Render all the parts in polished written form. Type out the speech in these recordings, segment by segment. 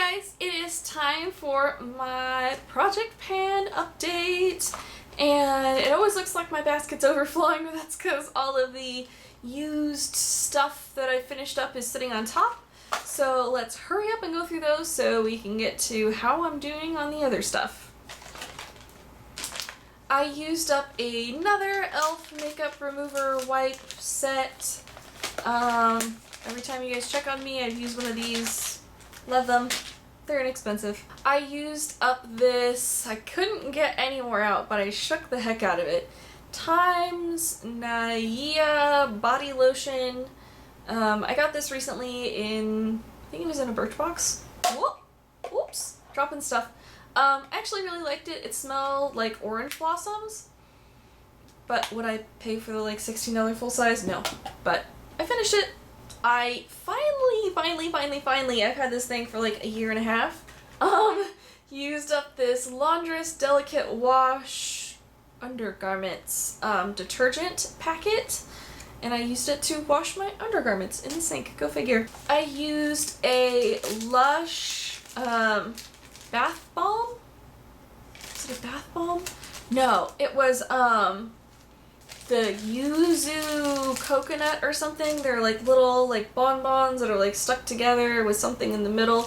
guys, it is time for my project pan update, and it always looks like my basket's overflowing, but that's because all of the used stuff that I finished up is sitting on top. So let's hurry up and go through those so we can get to how I'm doing on the other stuff. I used up another e.l.f. makeup remover wipe set. Every time you guys check on me, I've used one of these. Love them. They're inexpensive. I used up this, I couldn't get any more out, but I shook the heck out of it. Times Naya body lotion. I got this recently in, I think it was in a Birchbox. Whoop! Whoops! Dropping stuff. I actually really liked it. It smelled like orange blossoms. But would I pay for the like $16 full size? No. But I finished it. I finally, I've had this thing for like a year and a half. Used up this Laundress Delicate Wash undergarments detergent packet, and I used it to wash my undergarments in the sink. Go figure. I used a Lush bath bomb. Is it a bath bomb? No, it was the yuzu coconut or something. They're like little like bonbons that are like stuck together with something in the middle.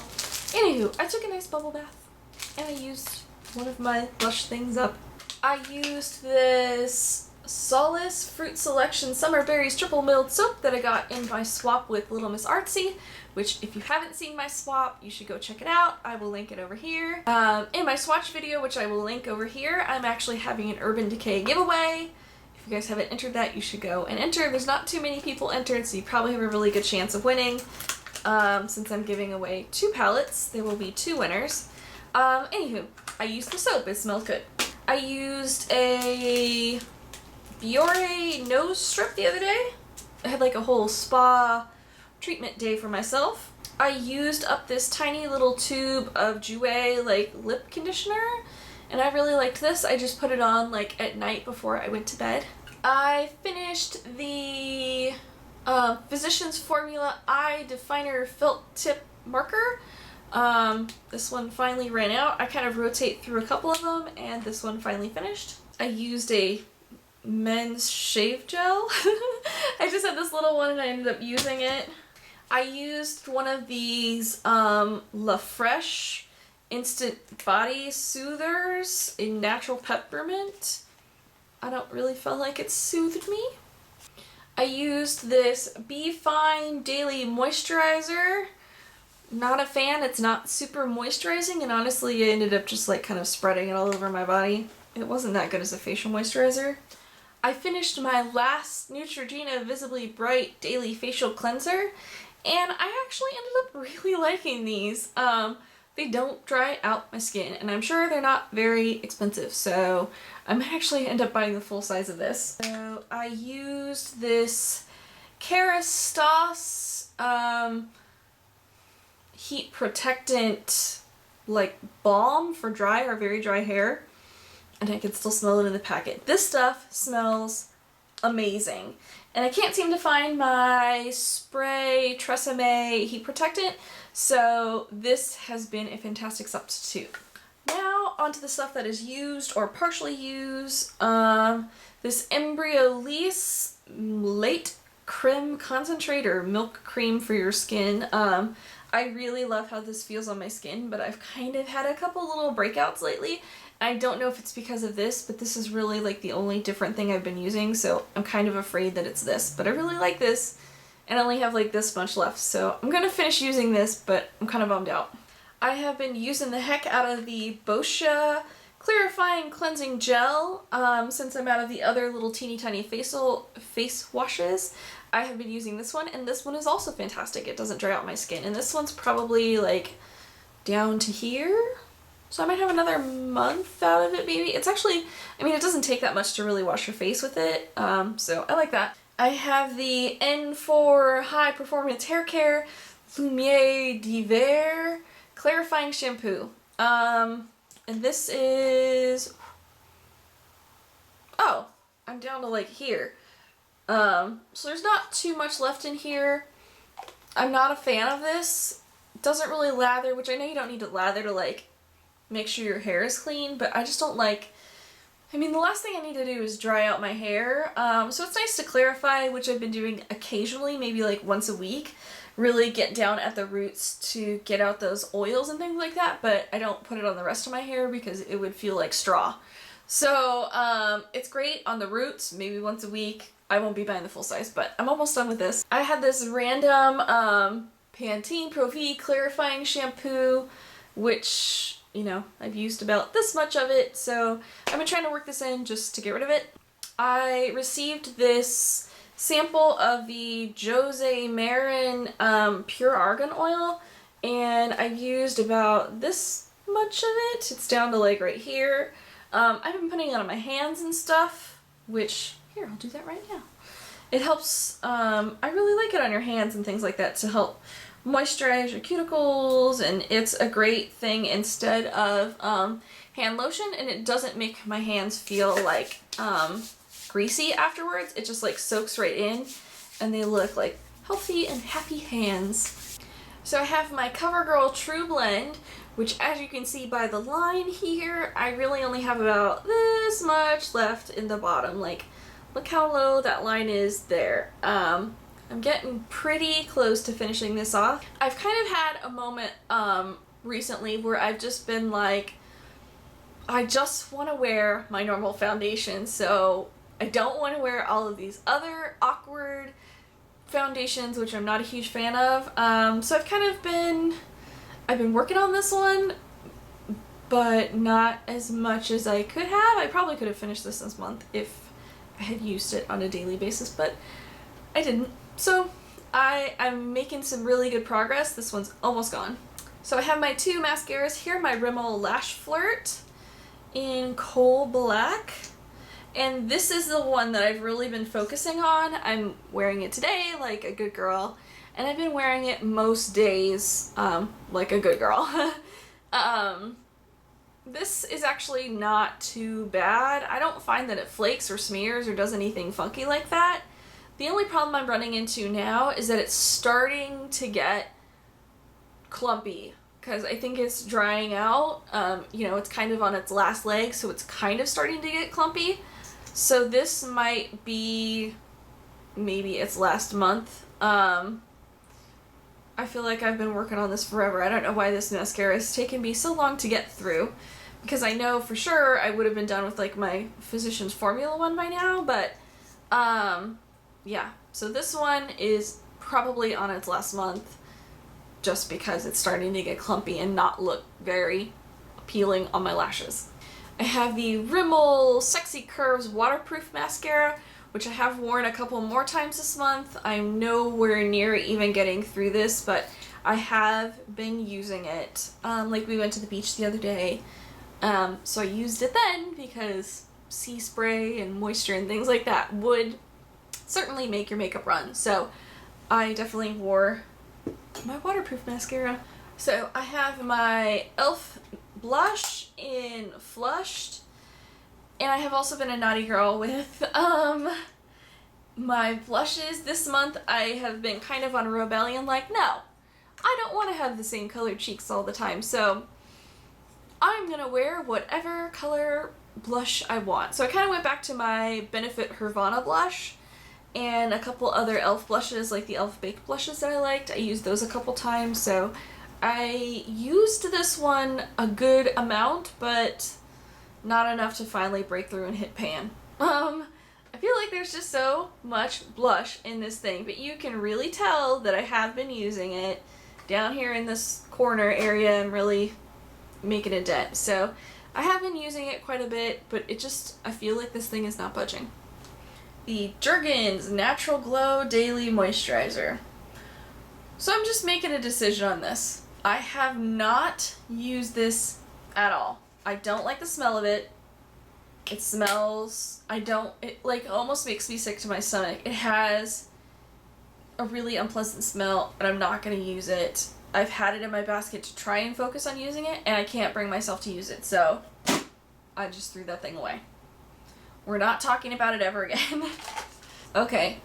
Anywho, I took a nice bubble bath and I used one of my Lush things up. I used this Solace Fruit Selection Summer Berries Triple Milled Soap that I got in my swap with Little Miss Artsy, which if you haven't seen my swap, you should go check it out. I will link it over here. In my swatch video, which I will link over here, I'm actually having an Urban Decay giveaway. If you guys haven't entered that, you should go and enter. There's not too many people entered, so you probably have a really good chance of winning. Since I'm giving away 2 palettes, there will be 2 winners. Anywho, I used the soap. It smells good. I used a Biore nose strip the other day. I had like a whole spa treatment day for myself. I used up this tiny little tube of Jouer like lip conditioner, and I really liked this. I just put it on like at night before I went to bed. I finished the Physicians Formula Eye Definer Felt Tip Marker. This one finally ran out. I kind of rotate through a couple of them, and this one finally finished. I used a men's shave gel. I just had this little one and I ended up using it. I used one of these La Fresh Instant Body Soothers in Natural Peppermint. I don't really feel like it soothed me. I used this Be Fine Daily Moisturizer. Not a fan. It's not super moisturizing, and honestly I ended up just like kind of spreading it all over my body. It wasn't that good as a facial moisturizer. I finished my last Neutrogena Visibly Bright Daily Facial Cleanser, and I actually ended up really liking these. They don't dry out my skin, and I'm sure they're not very expensive, so I might actually end up buying the full size of this. So I used this Kerastase heat protectant like balm for dry or very dry hair, and I can still smell it in the packet. This stuff smells amazing. And I can't seem to find my spray Tresemme heat protectant, so this has been a fantastic substitute. Now onto the stuff that is used or partially used. This Embryolisse Late Creme Concentrate or Milk Cream for your skin. I really love how this feels on my skin, but I've kind of had a couple little breakouts lately. I don't know if it's because of this, but this is really like the only different thing I've been using, so I'm kind of afraid that it's this. But I really like this, and I only have like this much left, so I'm gonna finish using this, but I'm kind of bummed out. I have been using the heck out of the Boscia Clarifying Cleansing Gel since I'm out of the other little teeny tiny face washes. I have been using this one, and this one is also fantastic. It doesn't dry out my skin, and this one's probably like down to here. So I might have another month out of it maybe. It's actually, I mean, it doesn't take that much to really wash your face with it, so I like that. I have the N4 High Performance Hair Care Lumiere d'Hiver Clarifying Shampoo. And this is, oh, I'm down to like here. So there's not too much left in here. I'm not a fan of this, doesn't really lather, which I know you don't need to lather to like make sure your hair is clean, but I just don't like, I mean, the last thing I need to do is dry out my hair. So it's nice to clarify, which I've been doing occasionally, maybe like once a week. Really get down at the roots to get out those oils and things like that, but I don't put it on the rest of my hair because it would feel like straw. So it's great on the roots, maybe once a week. I won't be buying the full size, but I'm almost done with this. I had this random Pantene Pro V clarifying shampoo, which, you know, I've used about this much of it, so I've been trying to work this in just to get rid of it. I received this sample of the Jose Marin Pure Argan Oil, and I've used about this much of it. It's down to like right here. I've been putting it on my hands and stuff, which, here, I'll do that right now. It helps, I really like it on your hands and things like that to help moisturize your cuticles, and it's a great thing instead of hand lotion, and it doesn't make my hands feel like greasy afterwards. It just like soaks right in and they look like healthy and happy hands. So I have my CoverGirl True Blend, which as you can see by the line here, I really only have about this much left in the bottom. Like, look how low that line is there. I'm getting pretty close to finishing this off. I've kind of had a moment recently where I've just been like, I just want to wear my normal foundation, so I don't want to wear all of these other awkward foundations, which I'm not a huge fan of. So I've been working on this one, but not as much as I could have. I probably could have finished this month if I had used it on a daily basis, but I didn't. So I'm making some really good progress. This one's almost gone. So I have my two mascaras here, my Rimmel Lash Flirt in Coal Black. And this is the one that I've really been focusing on. I'm wearing it today like a good girl, and I've been wearing it most days like a good girl. This is actually not too bad. I don't find that it flakes or smears or does anything funky like that. The only problem I'm running into now is that it's starting to get clumpy because I think it's drying out. You know, it's kind of on its last leg, so it's kind of starting to get clumpy. So this might be maybe its last month. I feel like I've been working on this forever. I don't know why this mascara has taken me so long to get through, because I know for sure I would have been done with like my Physicians Formula one by now, but yeah. So this one is probably on its last month just because it's starting to get clumpy and not look very appealing on my lashes. I have the Rimmel Sexy Curves Waterproof Mascara, which I have worn a couple more times this month. I'm nowhere near even getting through this, but I have been using it. Like we went to the beach the other day, so I used it then because sea spray and moisture and things like that would certainly make your makeup run. So I definitely wore my waterproof mascara. So I have my e.l.f. blush in Flushed, and I have also been a naughty girl with my blushes. This month I have been kind of on a rebellion, like, no, I don't want to have the same colored cheeks all the time, so I'm gonna wear whatever color blush I want. So I kind of went back to my Benefit Hervana blush and a couple other e.l.f. blushes, like the e.l.f. Baked blushes that I liked. I used those a couple times, so I used this one a good amount, but not enough to finally break through and hit pan. I feel like there's just so much blush in this thing, but you can really tell that I have been using it. Down here in this corner area, I'm really making a dent. So I have been using it quite a bit, but I feel like this thing is not budging. The Jergens Natural Glow Daily Moisturizer. So I'm just making a decision on this. I have not used this at all. I don't like the smell of it. It smells, it like almost makes me sick to my stomach. It has a really unpleasant smell, and I'm not going to use it. I've had it in my basket to try and focus on using it, and I can't bring myself to use it, so I just threw that thing away. We're not talking about it ever again. Okay,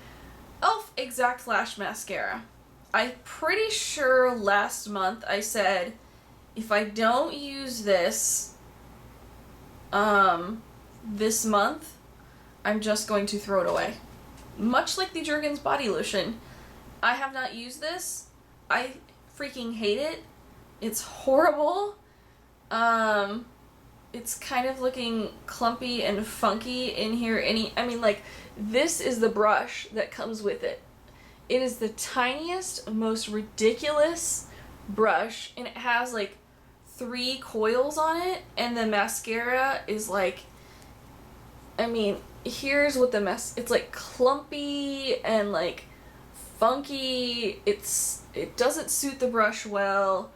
e.l.f. Exact Lash Mascara. I'm pretty sure last month I said, if I don't use this, this month, I'm just going to throw it away. Much like the Jergens body lotion. I have not used this. I freaking hate it. It's horrible. It's kind of looking clumpy and funky in here. I mean, like, this is the brush that comes with it. It is the tiniest, most ridiculous brush, and it has like 3 coils on it, and the mascara is like, I mean, here's what it's like clumpy and like funky. It doesn't suit the brush well.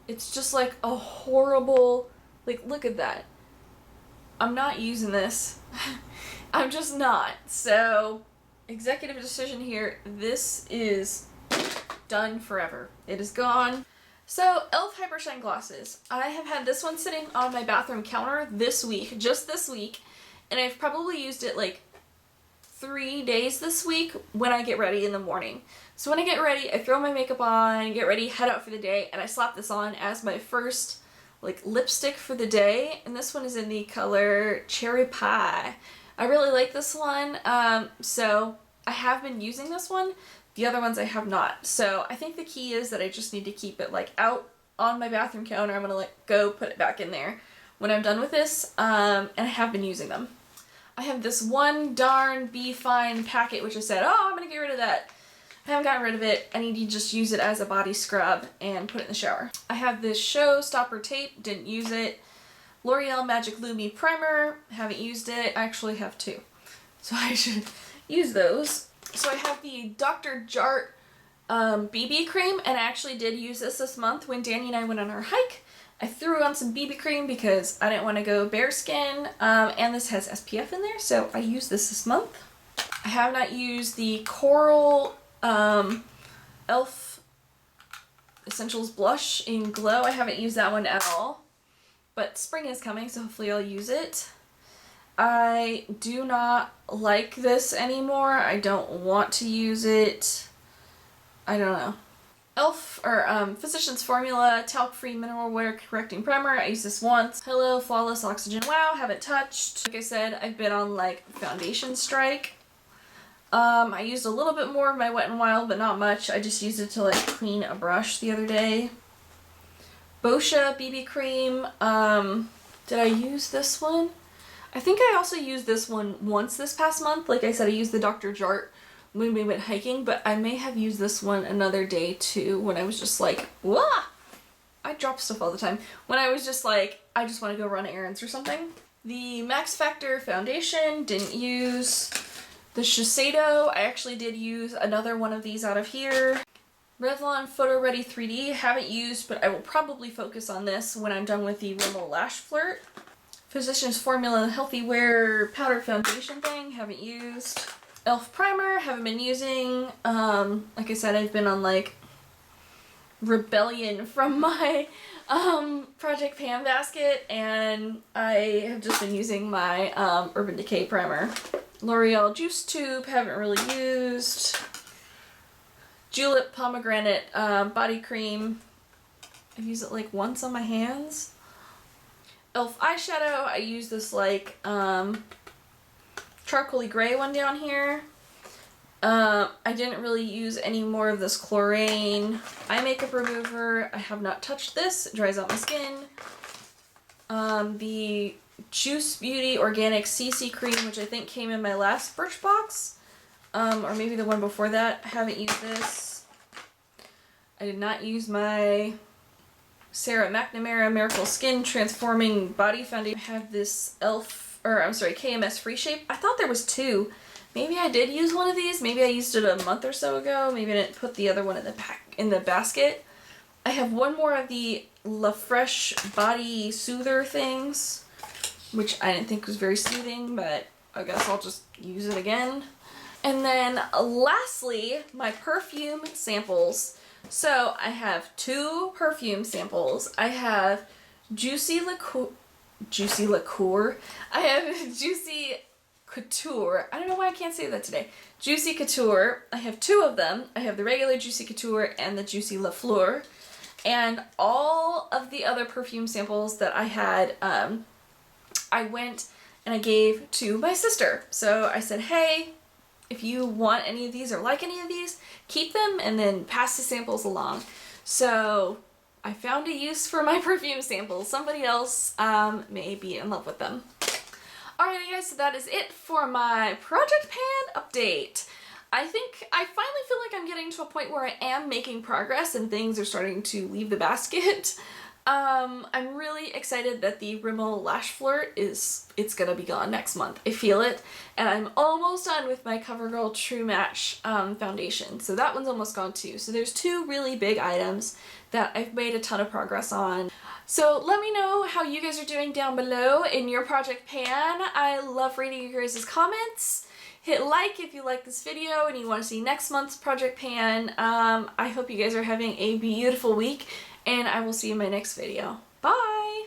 It's just like a horrible, like, look at that. I'm not using this. I'm just not. So, executive decision here. This is done forever. It is gone. So, e.l.f. Hyper Shine Glosses. I have had this one sitting on my bathroom counter this week, just this week, and I've probably used it like 3 days this week when I get ready in the morning. So when I get ready, I throw my makeup on, get ready, head out for the day, and I slap this on as my first like lipstick for the day, and this one is in the color Cherry Pie. I really like this one, so I have been using this one. The other ones I have not. So I think the key is that I just need to keep it like out on my bathroom counter. I'm gonna like go put it back in there when I'm done with this, and I have been using them. I have this one darn Be Fine packet, which I said, oh, I'm gonna get rid of that. I haven't gotten rid of it. I need to just use it as a body scrub and put it in the shower. I have this Showstopper tape, didn't use it. L'Oreal Magic Lumi Primer, haven't used it. I actually have 2. So I should use those. So I have the Dr. Jart BB cream, and I actually did use this month when Danny and I went on our hike. I threw on some BB cream because I didn't want to go bare skin, and this has SPF in there, so I used this month. I have not used the Coral e.l.f. Essentials Blush in Glow. I haven't used that one at all, but spring is coming, so hopefully I'll use it. I do not like this anymore. I don't want to use it. I don't know. e.l.f. or Physicians Formula Talc-Free Mineral Wear Correcting Primer. I used this once. Hello Flawless Oxygen Wow. Haven't touched. Like I said, I've been on like foundation strike. I used a little bit more of my Wet n Wild, but not much. I just used it to like clean a brush the other day. Boscia BB cream. Did I use this one? I think I also used this one once this past month. Like I said, I used the Dr. Jart when we went hiking, but I may have used this one another day too when I was just like, wah! I drop stuff all the time. When I was just like, I just want to go run errands or something. The Max Factor foundation, didn't use. The Shiseido, I actually did use another one of these out of here. Revlon Photo Ready 3D, haven't used, but I will probably focus on this when I'm done with the Rimmel Lash Flirt. Physicians Formula Healthy Wear Powder Foundation thing, haven't used. e.l.f. Primer, haven't been using. Like I said, I've been on like rebellion from my Project Pan basket, and I have just been using my Urban Decay primer. L'Oreal Juice Tube, haven't really used. Julep Pomegranate body cream. I've used it like once on my hands. e.l.f. eyeshadow, I use this like charcoaly gray one down here. I didn't really use any more of this Chlorane eye makeup remover. I have not touched this. It dries out my skin. The Juice Beauty Organic CC Cream, which I think came in my last Birchbox, or maybe the one before that. I haven't used this. I did not use my Sarah McNamara Miracle Skin Transforming Body Foundation. I have this KMS Free Shape. I thought there was 2. Maybe I did use one of these. Maybe I used it a month or so ago. Maybe I didn't put the other one in the basket. I have one more of the La Fresh Body Soother things, which I didn't think was very soothing, but I guess I'll just use it again. And then lastly, my perfume samples. So I have 2 perfume samples. I have Juicy Liqueur. I have Juicy Couture. I don't know why I can't say that today. Juicy Couture. I have 2 of them. I have the regular Juicy Couture and the Juicy La Fleur. And all of the other perfume samples that I had, I went and I gave to my sister. So I said, hey, if you want any of these or like any of these, keep them and then pass the samples along. So I found a use for my perfume samples. Somebody else may be in love with them. Alrighty guys, so that is it for my project pan update. I think I finally feel like I'm getting to a point where I am making progress and things are starting to leave the basket. I'm really excited that the Rimmel Lash Flirt it's gonna be gone next month. I feel it. And I'm almost done with my CoverGirl True Match foundation. So that one's almost gone too. So there's 2 really big items that I've made a ton of progress on. So let me know how you guys are doing down below in your project pan. I love reading your guys' comments. Hit like if you like this video and you want to see next month's project pan. I hope you guys are having a beautiful week and I will see you in my next video. Bye!